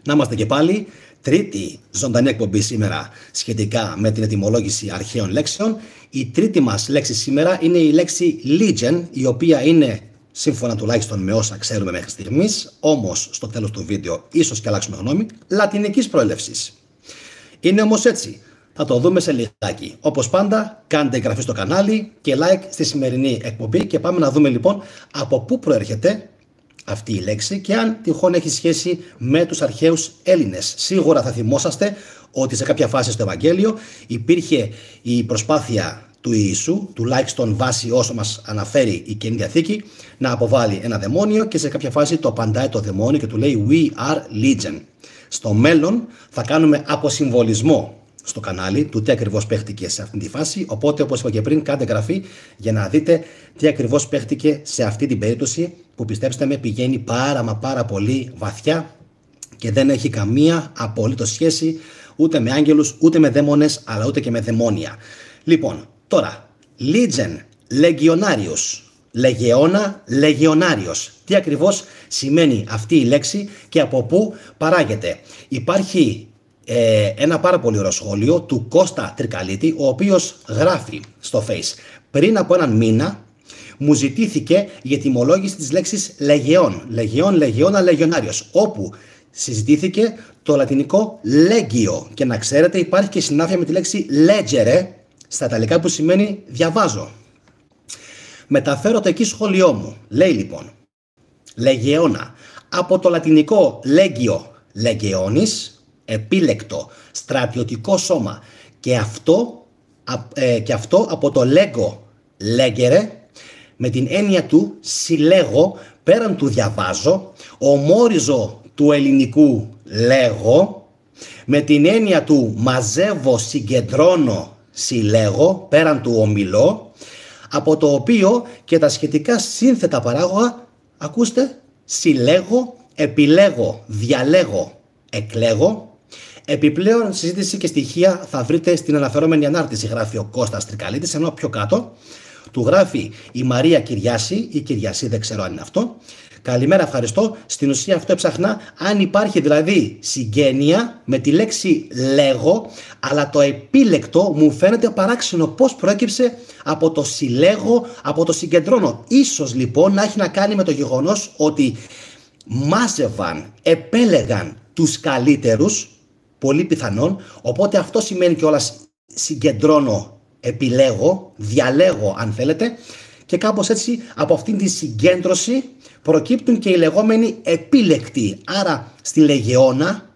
Να είμαστε και πάλι. Τρίτη ζωντανή εκπομπή σήμερα σχετικά με την ετυμολόγηση αρχαίων λέξεων. Η τρίτη μας λέξη σήμερα είναι η λέξη Legion, η οποία είναι, σύμφωνα τουλάχιστον με όσα ξέρουμε μέχρι στιγμής, όμως στο τέλος του βίντεο ίσως και αλλάξουμε γνώμη, λατινικής προέλευσης. Είναι όμως έτσι. Θα το δούμε σε λιγάκι. Όπως πάντα, κάντε εγγραφή στο κανάλι και like στη σημερινή εκπομπή και πάμε να δούμε λοιπόν από πού προέρχεται αυτή η λέξη και αν τυχόν έχει σχέση με τους αρχαίους Έλληνες. Σίγουρα θα θυμόσαστε ότι σε κάποια φάση στο Ευαγγέλιο υπήρχε η προσπάθεια του Ιησού, τουλάχιστον βάσει όσο μας αναφέρει η Καινή Διαθήκη, να αποβάλει ένα δαιμόνιο και σε κάποια φάση το απαντάει το δαιμόνιο και του λέει We are Legion. Στο μέλλον θα κάνουμε αποσυμβολισμό στο κανάλι του τι ακριβώς παίχτηκε σε αυτή τη φάση, οπότε όπως είπα και πριν κάντε εγγραφή για να δείτε τι ακριβώς παίχτηκε σε αυτή την περίπτωση που πιστέψτε με πηγαίνει πάρα πολύ βαθιά και δεν έχει καμία απολύτως σχέση ούτε με άγγελους, ούτε με δαίμονες, αλλά ούτε και με δαιμόνια. Λοιπόν, τώρα, Legion, Legionarius, Λεγεώνα, Legionarius. Τι ακριβώς σημαίνει αυτή η λέξη και από πού παράγεται? Υπάρχει ένα πάρα πολύ ωραίο σχόλιο του Κώστα Τρικαλίτη, ο οποίος γράφει στο Face: πριν από έναν μήνα μου ζητήθηκε η ετυμολόγηση της λέξης Λεγεών, Λεγεώνα, Legionarius, όπου συζητήθηκε το λατινικό Legio και να ξέρετε υπάρχει και συνάφεια με τη λέξη Legere στα ιταλικά που σημαίνει διαβάζω. Μεταφέρω το εκεί σχόλιο μου. Λέει λοιπόν Λεγεώνα από το λατινικό Legio, Legionis, επίλεκτο, στρατιωτικό σώμα και αυτό από το Lego, Legere, με την έννοια του συλλέγω, πέραν του διαβάζω, ομόριζο του ελληνικού λέγω, με την έννοια του μαζεύω, συγκεντρώνω, συλλέγω, πέραν του ομιλώ, από το οποίο και τα σχετικά σύνθετα παράγωγα, ακούστε, συλλέγω, επιλέγω, διαλέγω, εκλέγω. Επιπλέον συζήτηση και στοιχεία θα βρείτε στην αναφερόμενη ανάρτηση, γράφει ο Κώστας Τρικαλίτης, ενώ πιο κάτω του γράφει η Μαρία Κυριάση ή Κυριασή, δεν ξέρω αν είναι αυτό. Καλημέρα, ευχαριστώ. Στην ουσία αυτό έψαχνα αν υπάρχει δηλαδή συγγένεια με τη λέξη λέγω, αλλά το επίλεκτο μου φαίνεται παράξενο πώς προέκυψε από το συλλέγω, από το συγκεντρώνω. Ίσως λοιπόν να έχει να κάνει με το γεγονός ότι μάζευαν, επέλεγαν τους καλύτερους, πολύ πιθανόν, οπότε αυτό σημαίνει κιόλας συγκεντρώνω, επιλέγω, διαλέγω αν θέλετε, και κάπως έτσι από αυτήν τη συγκέντρωση προκύπτουν και οι λεγόμενοι επίλεκτοι. Άρα στη Λεγεώνα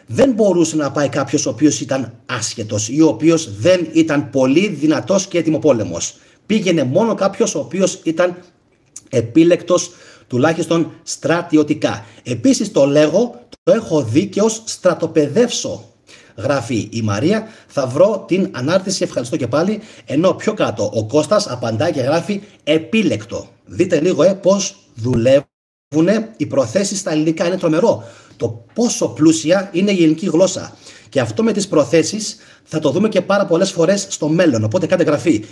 δεν μπορούσε να πάει κάποιος ο οποίος ήταν άσχετος ή ο οποίος δεν ήταν πολύ δυνατός και έτοιμοπόλεμος. Πήγαινε μόνο κάποιος ο οποίος ήταν επίλεκτος, τουλάχιστον στρατιωτικά. Επίσης το λέγω, το έχω δει και ως στρατοπεδεύσω, γράφει η Μαρία. Θα βρω την ανάρτηση, ευχαριστώ και πάλι, ενώ πιο κάτω ο Κώστας απαντάει και γράφει επίλεκτο. Δείτε λίγο πώς δουλεύουν οι προθέσεις στα ελληνικά, είναι τρομερό το πόσο πλούσια είναι η ελληνική γλώσσα. Και αυτό με τις προθέσεις θα το δούμε και πάρα πολλές φορές στο μέλλον, οπότε κάντε γραφή.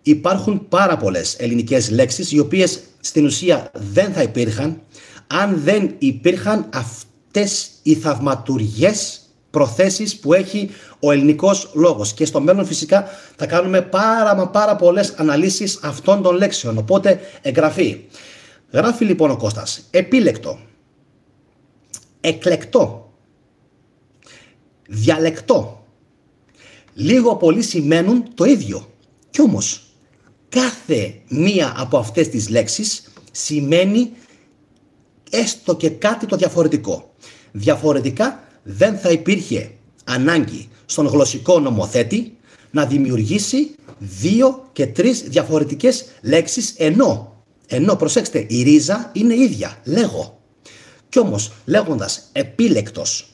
Υπάρχουν πάρα πολλές ελληνικές λέξεις οι οποίες στην ουσία δεν θα υπήρχαν αν δεν υπήρχαν αυτές οι θαυματουργές προθέσεις που έχει ο ελληνικός λόγος. Και στο μέλλον φυσικά θα κάνουμε πάρα πολλές αναλύσεις αυτών των λέξεων. Οπότε εγγραφή. Γράφει λοιπόν ο Κώστας επίλεκτο, εκλεκτό, διαλεκτό. Λίγο πολύ σημαίνουν το ίδιο. Κι όμως κάθε μία από αυτές τις λέξεις σημαίνει έστω και κάτι το διαφορετικό. Διαφορετικά δεν θα υπήρχε ανάγκη στον γλωσσικό νομοθέτη να δημιουργήσει 2 και 3 διαφορετικές λέξεις ενώ προσέξτε, η ρίζα είναι ίδια, λέγω. Κι όμως λέγοντας επίλεκτος,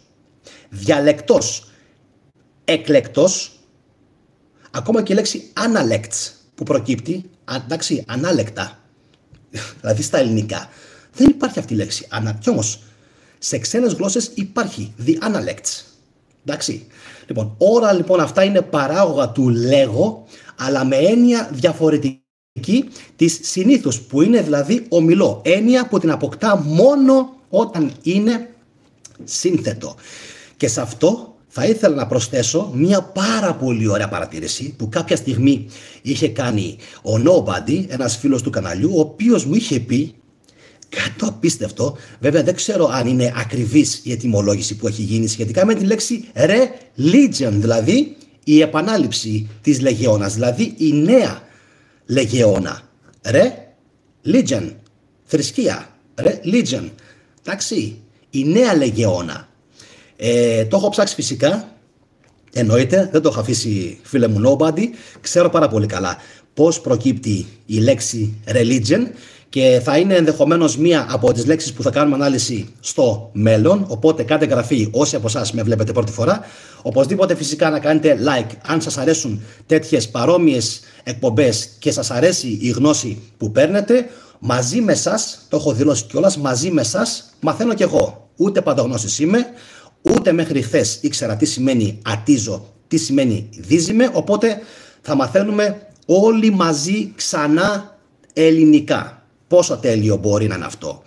διαλεκτός, εκλεκτός, ακόμα και η λέξη analects που προκύπτει, εντάξει, ανάλεκτα, δηλαδή στα ελληνικά, δεν υπάρχει αυτή η λέξη. Κι όμως σε ξένες γλώσσες υπάρχει the analects. Εντάξει. Λοιπόν, όλα λοιπόν αυτά είναι παράγωγα του λέγω, αλλά με έννοια διαφορετική της συνήθους, που είναι δηλαδή ομιλώ. Έννοια που την αποκτά μόνο όταν είναι σύνθετο. Και σε αυτό θα ήθελα να προσθέσω μια πάρα πολύ ωραία παρατήρηση που κάποια στιγμή είχε κάνει ο Nobody, ένας φίλος του καναλιού, ο οποίος μου είχε πει κάτι το απίστευτο. Βέβαια δεν ξέρω αν είναι ακριβής η ετυμολόγηση που έχει γίνει σχετικά με τη λέξη religion, δηλαδή η επανάληψη της λεγεώνας, δηλαδή η νέα λεγεώνα. Religion, θρησκεία, religion, εντάξει, η νέα λεγεώνα. Το έχω ψάξει φυσικά, εννοείται, δεν το έχω αφήσει φίλε μου Nobody, ξέρω πάρα πολύ καλά πώς προκύπτει η λέξη religion και θα είναι ενδεχομένως μία από τις λέξεις που θα κάνουμε ανάλυση στο μέλλον, οπότε κάντε εγγραφή όσοι από εσάς με βλέπετε πρώτη φορά. Οπωσδήποτε φυσικά να κάνετε like αν σας αρέσουν τέτοιες παρόμοιες εκπομπές και σας αρέσει η γνώση που παίρνετε. Μαζί με σας, το έχω δηλώσει κιόλας, μαζί με σας μαθαίνω κι εγώ. Ούτε παντογνώσης είμαι, ούτε μέχρι χθες ήξερα τι σημαίνει ατίζω, τι σημαίνει δίζημε, οπότε θα μαθαίνουμε όλοι μαζί ξανά ελληνικά. Πόσο τέλειο μπορεί να είναι αυτό.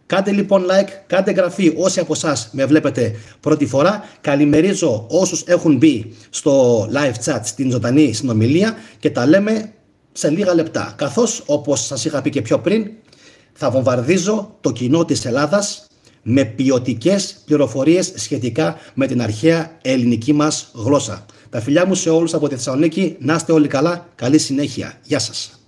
Κάντε λοιπόν like, κάντε εγγραφή όσοι από εσάς με βλέπετε πρώτη φορά. Καλημερίζω όσους έχουν μπει στο live chat στην ζωντανή συνομιλία και τα λέμε σε λίγα λεπτά. Καθώς όπως σας είχα πει και πιο πριν, θα βομβαρδίζω το κοινό της Ελλάδας με ποιοτικές πληροφορίες σχετικά με την αρχαία ελληνική μας γλώσσα. Τα φιλιά μου σε όλους από τη Θεσσαλονίκη, να είστε όλοι καλά, καλή συνέχεια. Γεια σας.